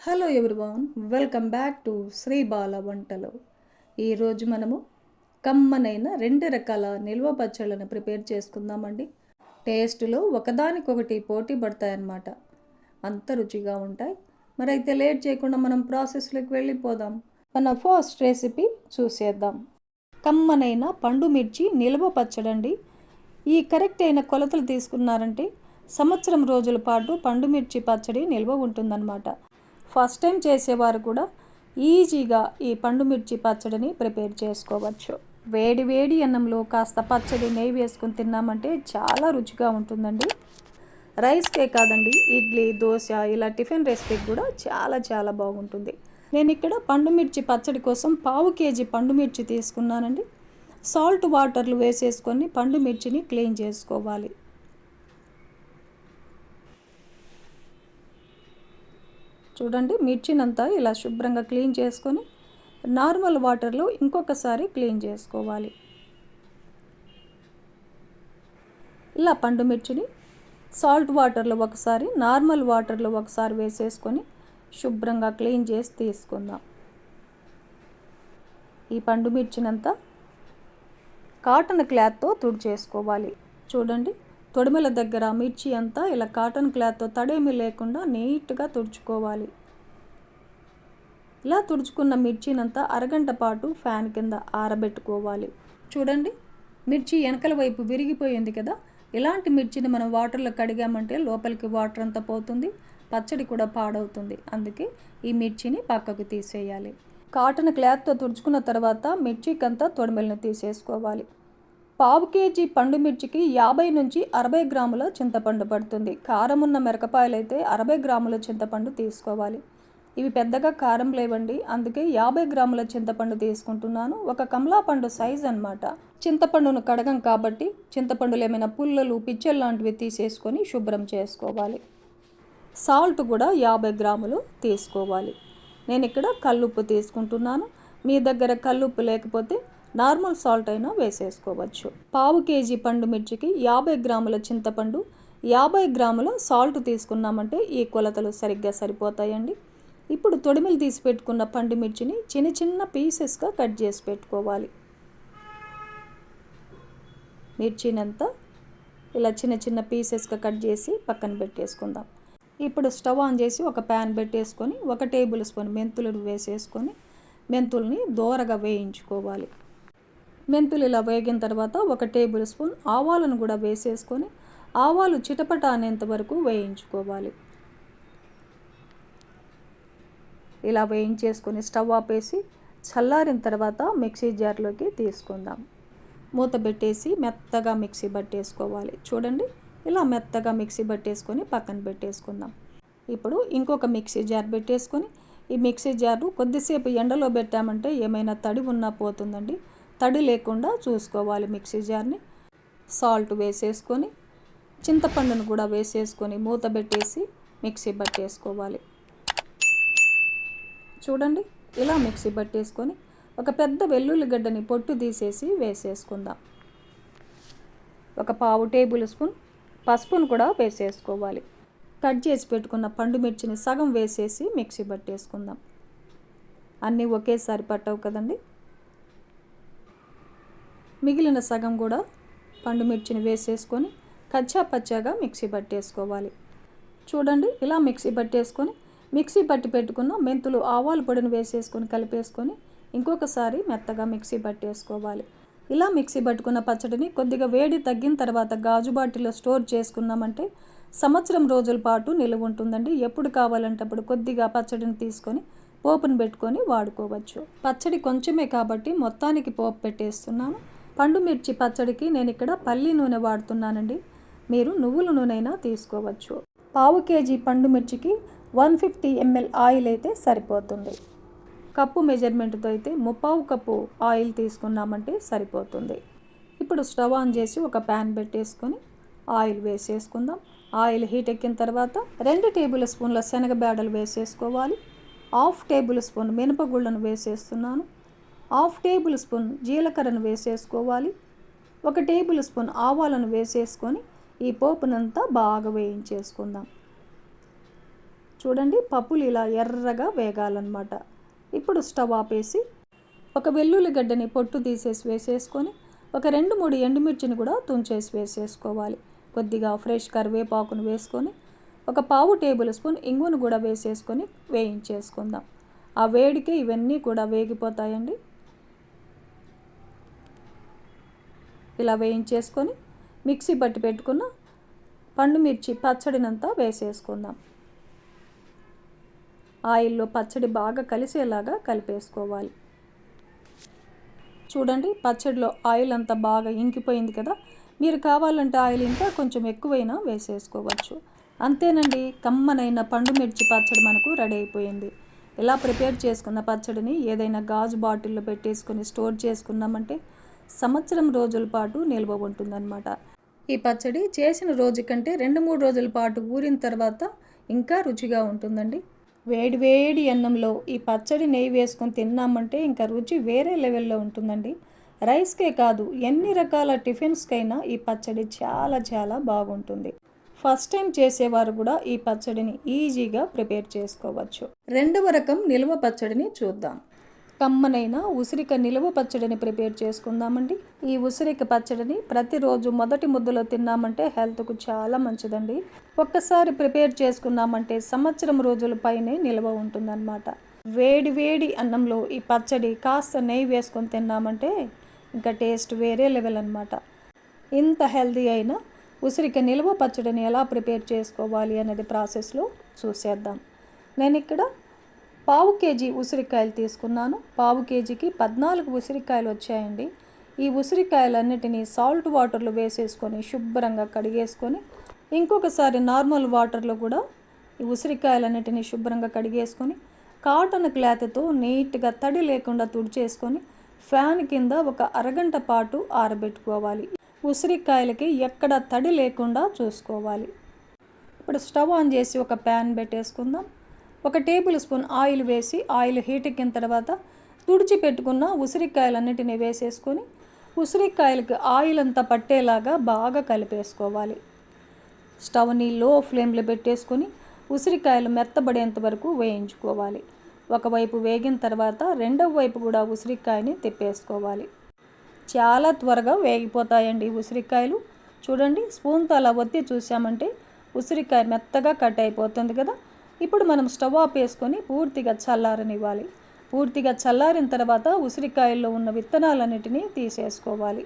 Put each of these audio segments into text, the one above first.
Hello everyone, welcome back to Sri Bala Vantalu. ఈరోజు మనము కమ్మనైన 2 రకాల నిల్వ పచ్చళ్ళను ప్రిపేర్ చేసుకుందామండి. టేస్టులో ఒకదానికొకటి పోటీ పడతాయన్నమాట. అంత రుచిగా ఉంటాయి. మరైతే లేట్ చేయకుండా మనం ప్రాసెస్లోకి వెళ్ళిపోదాం. మన ఫస్ట్ రెసిపీ చూసేద్దాం. కమ్మనైన పండు మిర్చి నిల్వ పచ్చడండి. ఈ కరెక్ట్ అయిన కొలతలు తీసుకున్నారంటే సంవత్సరం రోజుల పాటు పండు మిర్చి పచ్చడి నిల్వ ఉంటుందన్నమాట. ఫస్ట్ టైం చేసేవారు కూడా ఈజీగా ఈ పండు మిర్చి పచ్చడిని ప్రిపేర్ చేసుకోవచ్చు. వేడి వేడి అన్నంలో కాస్త పచ్చడి నెయ్యి వేసుకొని తిన్నామంటే చాలా రుచిగా ఉంటుందండి. రైస్కే కాదండి, ఇడ్లీ, దోశ ఇలా టిఫిన్ రెసిపీకి కూడా చాలా బాగుంటుంది. నేను ఇక్కడ పండు మిర్చి పచ్చడి కోసం 1/2 కేజీ పండు మిర్చి తీసుకున్నానండి. సాల్ట్ వాటర్లు వేసేసుకొని పండు మిర్చిని క్లీన్ చేసుకోవాలి. చూడండి, మిర్చినంతా ఇలా శుభ్రంగా క్లీన్ చేసుకొని నార్మల్ వాటర్లో ఇంకొకసారి క్లీన్ చేసుకోవాలి. ఇలా పండు మిర్చిని సాల్ట్ వాటర్లో ఒకసారి, నార్మల్ వాటర్లో ఒకసారి వేసేసుకొని శుభ్రంగా క్లీన్ చేసి తీసుకుందాం. ఈ పండు మిర్చినంతా కాటన్ క్లాత్తో తుడిచేసుకోవాలి. చూడండి, తొడిమెల దగ్గర మిర్చి అంతా ఇలా కాటన్ క్లాత్తో తడేమి లేకుండా నీట్గా తుడుచుకోవాలి. ఇలా తుడుచుకున్న మిర్చినంతా అరగంట పాటు ఫ్యాన్ కింద ఆరబెట్టుకోవాలి. చూడండి, మిర్చి వెనకల వైపు విరిగిపోయింది కదా. ఇలాంటి మిర్చిని మనం వాటర్లో కడిగామంటే లోపలికి వాటర్ అంతా పోతుంది, పచ్చడి కూడా పాడవుతుంది. అందుకే ఈ మిర్చిని పక్కకు తీసేయాలి. కాటన్ క్లాత్తో తుడుచుకున్న తర్వాత మిర్చికంతా తొడిమెలను తీసేసుకోవాలి. 1/2 కేజీ పండు మిర్చికి 50 నుంచి 60 గ్రాముల చింతపండు పడుతుంది. కారం ఉన్న మిరపకాయలు అయితే 60 గ్రాముల చింతపండు తీసుకోవాలి. ఇవి పెద్దగా కారం లేవండి, అందుకే 50 గ్రాముల చింతపండు తీసుకుంటున్నాను. ఒక కమలా పండు సైజ్ అన్నమాట. చింతపండును కడగం కాబట్టి చింతపండులో ఏమైనా పుల్లలు, పిచ్చెలు లాంటివి తీసేసుకొని శుభ్రం చేసుకోవాలి. సాల్ట్ కూడా 50 గ్రాములు తీసుకోవాలి. నేను ఇక్కడ కల్లుప్పు తీసుకుంటున్నాను. మీ దగ్గర కల్లుప్పు లేకపోతే నార్మల్ సాల్ట్ అయినా వేసేసుకోవచ్చు. 1/2 కేజీ పండు మిర్చికి 50 గ్రాముల చింతపండు, 50 గ్రాముల సాల్ట్ తీసుకున్నామంటే ఈ కొలతలు సరిగ్గా సరిపోతాయండి. ఇప్పుడు తొడిమిలు తీసి పెట్టుకున్న పండు మిర్చిని చిన్న పీసెస్గా కట్ చేసి పెట్టుకోవాలి. మిర్చినంతా ఇలా చిన్న పీసెస్గా కట్ చేసి పక్కన పెట్టేసుకుందాం. ఇప్పుడు స్టవ్ ఆన్ చేసి ఒక ప్యాన్ పెట్టేసుకొని 1 టేబుల్ స్పూన్ మెంతులను వేసేసుకొని మెంతుల్ని దోరగా వేయించుకోవాలి. మెంతులు ఇలా వేగిన తర్వాత 1 టేబుల్ స్పూన్ ఆవాలను కూడా వేసేసుకొని ఆవాలు చిటపట అనేంత వరకు వేయించుకోవాలి. ఇలా వేయించేసుకొని స్టవ్ ఆపేసి చల్లారిన తర్వాత మిక్సీ జార్లోకి తీసుకుందాం. మూత పెట్టేసి మెత్తగా మిక్సీ పట్టేసుకోవాలి. చూడండి, ఇలా మెత్తగా మిక్సీ పట్టేసుకొని పక్కన పెట్టేసుకుందాం. ఇప్పుడు ఇంకొక మిక్సీ జార్ పెట్టేసుకొని ఈ మిక్సీ జారు కొద్దిసేపు ఎండలో పెట్టామంటే ఏమైనా తడి ఉన్నా పోతుందండి. తడి లేకుండా చూసుకోవాలి మిక్సీ జార్ని. సాల్ట్ వేసేసుకొని చింతపండును కూడా వేసేసుకొని మూత పెట్టేసి మిక్సీ పట్టేసుకోవాలి. చూడండి, ఇలా మిక్సీ పట్టేసుకొని ఒక పెద్ద వెల్లుల్లిగడ్డని పొట్టు తీసేసి వేసేసుకుందాం. 1/2 టేబుల్ స్పూన్ పసుపును కూడా వేసేసుకోవాలి. కట్ చేసి పెట్టుకున్న పండు మిర్చిని సగం వేసేసి మిక్సీ పట్టేసుకుందాం. అన్నీ ఒకేసారి పట్టవు కదండి. మిగిలిన సగం కూడా పండు మిర్చిని వేసేసుకొని కచ్చా పచ్చాగా మిక్సీ పట్టేసుకోవాలి. చూడండి, ఇలా మిక్సీ పట్టేసుకొని మిక్సీ పట్టి పెట్టుకున్న మెంతులు, ఆవాల పొడిని వేసేసుకొని కలిపేసుకొని ఇంకొకసారి మెత్తగా మిక్సీ పట్టేసుకోవాలి. ఇలా మిక్సీ పట్టుకున్న పచ్చడిని కొద్దిగా వేడి తగ్గిన తర్వాత గాజు బాటిల్లో స్టోర్ చేసుకున్నామంటే సంవత్సరం రోజుల పాటు నిలువ ఉంటుందండి. ఎప్పుడు కావాలంటే అప్పుడు కొద్దిగా పచ్చడిని తీసుకొని పోపును పెట్టుకొని వాడుకోవచ్చు. పచ్చడి కొంచెమే కాబట్టి మొత్తానికి పోపు పెట్టేస్తున్నాను. పండు మిర్చి పచ్చడికి నేను ఇక్కడ పల్లి నూనె వాడుతున్నానండి. మీరు నువ్వుల నూనె అయినా తీసుకోవచ్చు. 1/2 కేజీ పండు మిర్చికి 150 ml ఆయిల్ అయితే సరిపోతుంది. కప్పు మెజర్మెంట్తో అయితే 3/4 కప్పు ఆయిల్ తీసుకున్నామంటే సరిపోతుంది. ఇప్పుడు స్టవ్ ఆన్ చేసి ఒక ప్యాన్ పెట్టేసుకొని ఆయిల్ వేసేసుకుందాం. ఆయిల్ హీట్ ఎక్కిన తర్వాత 2 టేబుల్ స్పూన్ల శనగబేడలు వేసేసుకోవాలి. 1/2 టేబుల్ స్పూన్ మినపగుళ్ళను వేసేస్తున్నాను. 1/2 టేబుల్ స్పూన్ జీలకర్రను వేసేసుకోవాలి. 1 టేబుల్ స్పూన్ ఆవాలను వేసేసుకొని ఈ పోపునంతా బాగా వేయించేసుకుందాం. చూడండి పప్పులు ఇలా ఎర్రగా వేగాలన్నమాట. ఇప్పుడు స్టవ్ ఆపేసి ఒక వెల్లుల్లి గడ్డని పొట్టు తీసేసి వేసేసుకొని ఒక 2-3 ఎండుమిర్చిని కూడా తుంచేసి వేసేసుకోవాలి. కొద్దిగా ఫ్రెష్ కరివేపాకును వేసుకొని ఒక 1/2 టేబుల్ స్పూన్ ఇంగువను కూడా వేసేసుకొని వేయించేసుకుందాం. ఆ వేడికి ఇవన్నీ కూడా వేగిపోతాయండి. ఇలా వేయించేసుకొని మిక్సీ పట్టి పెట్టుకున్న పండుమిర్చి పచ్చడినంతా వేసేసుకుందాం. ఆయిల్లో పచ్చడి బాగా కలిసేలాగా కలిపేసుకోవాలి. చూడండి పచ్చడిలో ఆయిల్ అంతా బాగా ఇంకిపోయింది కదా. మీరు కావాలంటే ఆయిల్ ఇంకా కొంచెం ఎక్కువైనా వేసేసుకోవచ్చు. అంతేనండి, కమ్మనైన పండుమిర్చి పచ్చడి మనకు రెడీ అయిపోయింది. ఇలా ప్రిపేర్ చేసుకున్న పచ్చడిని ఏదైనా గాజు బాటిల్లో పెట్టేసుకొని స్టోర్ చేసుకున్నామంటే సంవత్సరం రోజుల పాటు నిల్వ ఉంటుందన్నమాట. ఈ పచ్చడి చేసిన రోజు కంటే 2-3 రోజుల పాటు ఊరిన తర్వాత ఇంకా రుచిగా ఉంటుందండి. వేడి వేడి అన్నంలో ఈ పచ్చడి నెయ్యి వేసుకొని తిన్నామంటే ఇంకా రుచి వేరే లెవెల్లో ఉంటుందండి. రైస్కే కాదు, ఎన్ని రకాల టిఫిన్స్కైనా ఈ పచ్చడి చాలా చాలా బాగుంటుంది. ఫస్ట్ టైం చేసేవారు కూడా ఈ పచ్చడిని ఈజీగా ప్రిపేర్ చేసుకోవచ్చు. రెండవ రకం నిల్వ పచ్చడిని చూద్దాం. కమ్మనైన ఉసిరిక నిల్వ పచ్చడిని ప్రిపేర్ చేసుకుందామండి. ఈ ఉసిరిక పచ్చడిని ప్రతిరోజు మొదటి ముద్దలో తిన్నామంటే హెల్త్కు చాలా మంచిదండి. ఒక్కసారి ప్రిపేర్ చేసుకున్నామంటే సంవత్సరం రోజుల పైనే నిల్వ ఉంటుందన్నమాట. వేడి వేడి అన్నంలో ఈ పచ్చడి కాస్త నెయ్యి వేసుకొని తిన్నామంటే ఇంకా టేస్ట్ వేరే లెవెల్ అన్నమాట. ఇంత హెల్తీ అయిన ఉసిరిక నిల్వ పచ్చడిని ఎలా ప్రిపేర్ చేసుకోవాలి అనేది ప్రాసెస్లో చూసేద్దాం. నేను ఇక్కడ 1/4 కేజీ ఉసిరికాయలు తీసుకున్నాను. 1/4 కేజీకి 14 ఉసిరికాయలు వచ్చాయండి. ఈ ఉసిరికాయలన్నిటినీ సాల్ట్ వాటర్లో వేసేసుకొని శుభ్రంగా కడిగేసుకొని ఇంకొకసారి నార్మల్ వాటర్లో కూడా ఈ ఉసిరికాయలన్నిటినీ శుభ్రంగా కడిగేసుకొని కాటన్ క్లాత్తో నీట్గా తడి లేకుండా తుడిచేసుకొని ఫ్యాన్ కింద ఒక అరగంట పాటు ఆరబెట్టుకోవాలి. ఉసిరికాయలకి ఎక్కడ తడి లేకుండా చూసుకోవాలి. ఇప్పుడు స్టవ్ ఆన్ చేసి ఒక ప్యాన్ పెట్టేసుకుందాం. 1 టేబుల్ స్పూన్ ఆయిల్ వేసి ఆయిల్ హీట్ ఎక్కిన తర్వాత తుడిచి పెట్టుకున్న ఉసిరికాయలన్నిటిని వేసేసుకొని ఉసిరికాయలకి ఆయిల్ అంతా పట్టేలాగా బాగా కలిపేసుకోవాలి. స్టవ్ని లో ఫ్లేమ్లో పెట్టేసుకొని ఉసిరికాయలు మెత్తబడేంత వరకు వేయించుకోవాలి. ఒకవైపు వేగిన తర్వాత రెండవ వైపు కూడా ఉసిరికాయని తిప్పేసుకోవాలి. చాలా త్వరగా వేగిపోతాయండి ఉసిరికాయలు. చూడండి స్పూన్తో అలా ఒత్తి చూసామంటే ఉసిరికాయ మెత్తగా కట్ అయిపోతుంది కదా. ఇప్పుడు మనం స్టవ్ ఆఫ్ వేసుకొని పూర్తిగా చల్లారనివ్వాలి. పూర్తిగా చల్లారిన తర్వాత ఉసిరికాయల్లో ఉన్న విత్తనాలన్నిటినీ తీసేసుకోవాలి.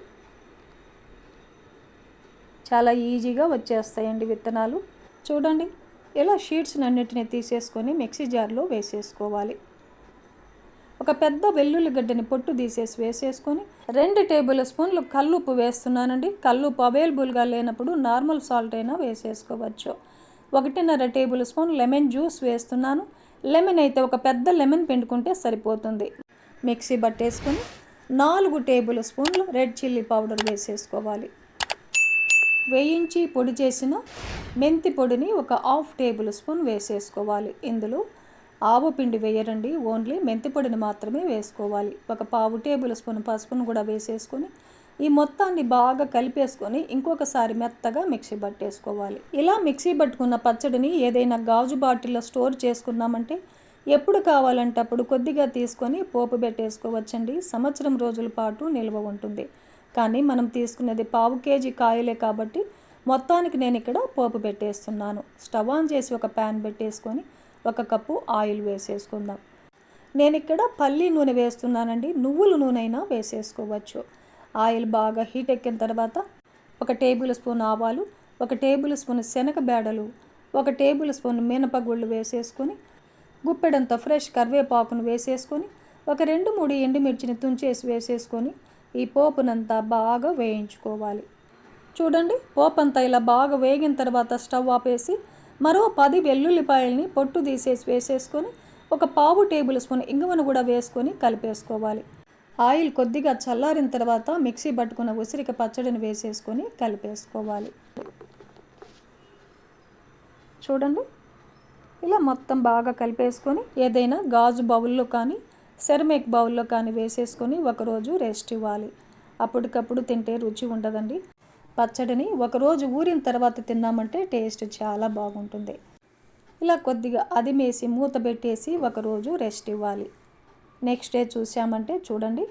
చాలా ఈజీగా వచ్చేస్తాయండి విత్తనాలు. చూడండి ఇలా షీట్స్ అన్నిటినీ తీసేసుకొని మిక్సీ జార్లో వేసేసుకోవాలి. ఒక పెద్ద వెల్లుల్లి గడ్డని పొట్టు తీసేసి వేసేసుకొని 2 టేబుల్ స్పూన్లు కల్లుప్పు వేస్తున్నానండి. కల్లుప్పు అవైలబుల్గా లేనప్పుడు నార్మల్ సాల్ట్ అయినా వేసేసుకోవచ్చు. 1.5 టేబుల్ స్పూన్ లెమన్ జ్యూస్ వేస్తున్నాను. లెమన్ అయితే ఒక పెద్ద లెమన్ పిండుకుంటే సరిపోతుంది. మిక్సీ పట్టేసుకొని 4 టేబుల్ స్పూన్లు రెడ్ చిల్లీ పౌడర్ వేసేసుకోవాలి. వేయించి పొడి చేసిన మెంతి పొడిని ఒక 1/2 టేబుల్ స్పూన్ వేసేసుకోవాలి. ఇందులో ఆవు పిండి వేయరండి, ఓన్లీ మెంతి పొడిని మాత్రమే వేసుకోవాలి. ఒక 1/2 టేబుల్ స్పూన్ పసుపును కూడా వేసేసుకొని ఈ మొత్తాన్ని బాగా కలిపేసుకొని ఇంకొకసారి మెత్తగా మిక్సీ పట్టేసుకోవాలి. ఇలా మిక్సీ పట్టుకున్న పచ్చడిని ఏదైనా గాజు బాటిల్లో స్టోర్ చేసుకున్నామంటే ఎప్పుడు కావాలంటే అప్పుడు కొద్దిగా తీసుకొని పోపు పెట్టేసుకోవచ్చండి. సంవత్సరం రోజుల పాటు నిల్వ ఉంటుంది. కానీ మనం తీసుకునేది 1/4 కేజీ కాయలే కాబట్టి మొత్తానికి నేను ఇక్కడ పోపు పెట్టేస్తున్నాను. స్టవ్ ఆన్ చేసి ఒక ప్యాన్ పెట్టేసుకొని 1 కప్పు ఆయిల్ వేసేసుకుందాం. నేను ఇక్కడ పల్లి నూనె వేస్తున్నానండి, నువ్వుల నూనె అయినా వేసేసుకోవచ్చు. ఆయిల్ బాగా హీట్ ఎక్కిన తర్వాత 1 టేబుల్ స్పూన్ ఆవాలు, 1 టేబుల్ స్పూన్ శనగబేడలు, 1 టేబుల్ స్పూన్ మినపగుళ్ళు వేసేసుకొని గుప్పెడంత ఫ్రెష్ కరివేపాకును వేసేసుకొని ఒక 2-3 ఎండుమిర్చిని తుంచేసి వేసేసుకొని ఈ పోపునంతా బాగా వేయించుకోవాలి. చూడండి పోపు అంతా ఇలా బాగా వేగిన తర్వాత స్టవ్ ఆపేసి మరో 10 వెల్లుల్లిపాయలని పొట్టు తీసేసి వేసేసుకొని ఒక 1/2 టేబుల్ స్పూన్ ఇంగువను కూడా వేసుకొని కలిపేసుకోవాలి. ఆయిల్ కొద్దిగా చల్లారిన తర్వాత మిక్సీ పట్టుకున్న ఉసిరిక పచ్చడిని వేసేసుకొని కలిపేసుకోవాలి. చూడండి ఇలా మొత్తం బాగా కలిపేసుకొని ఏదైనా గాజు బౌల్లో కానీ సెరమిక్ బౌల్లో కానీ వేసేసుకొని ఒకరోజు రెస్ట్ ఇవ్వాలి. అప్పటికప్పుడు తింటే రుచి ఉండదండి. పచ్చడిని ఒకరోజు ఊరిన తర్వాత తిన్నామంటే టేస్ట్ చాలా బాగుంటుంది. ఇలా కొద్దిగా అదిమేసి మూత పెట్టేసి ఒకరోజు రెస్ట్ ఇవ్వాలి. నెక్స్ట్ డే చూసామంటే చూడండి,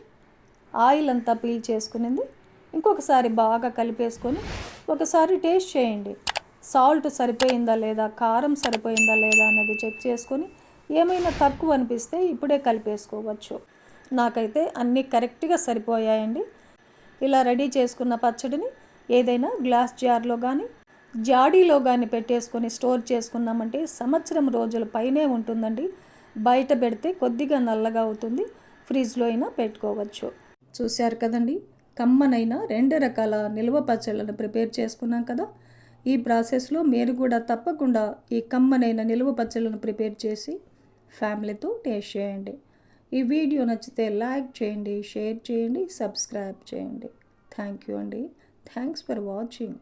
ఆయిల్ అంతా పీల్ చేసుకునింది. ఇంకొకసారి బాగా కలిపేసుకొని ఒకసారి టేస్ట్ చేయండి. సాల్ట్ సరిపోయిందా లేదా, కారం సరిపోయిందా లేదా అన్నది చెక్ చేసుకొని ఏమైనా తక్కువ అనిపిస్తే ఇప్పుడే కలిపేసుకోవచ్చు. నాకైతే అన్నీ కరెక్ట్గా సరిపోయాయండి. ఇలా రెడీ చేసుకున్న పచ్చడిని ఏదైనా గ్లాస్ జార్లో కానీ జాడీలో కానీ పెట్టేసుకొని స్టోర్ చేసుకున్నామంటే సంవత్సరం రోజుల పైనే ఉంటుందండి. బయట పెడితే కొద్దిగా నల్లగా అవుతుంది. ఫ్రిడ్జ్లో అయినా పెట్టుకోవచ్చు. చూశారు కదండి, కమ్మనైన 2 రకాల నిల్వ పచ్చళ్ళను ప్రిపేర్ చేసుకున్నాం కదా. ఈ ప్రాసెస్లో మీరు కూడా తప్పకుండా ఈ కమ్మనైన నిల్వ పచ్చళ్ళను ప్రిపేర్ చేసి ఫ్యామిలీతో టేస్ట్ చేయండి. ఈ వీడియో నచ్చితే లైక్ చేయండి, షేర్ చేయండి, సబ్స్క్రైబ్ చేయండి. థ్యాంక్ యూ అండి. Thanks for watching.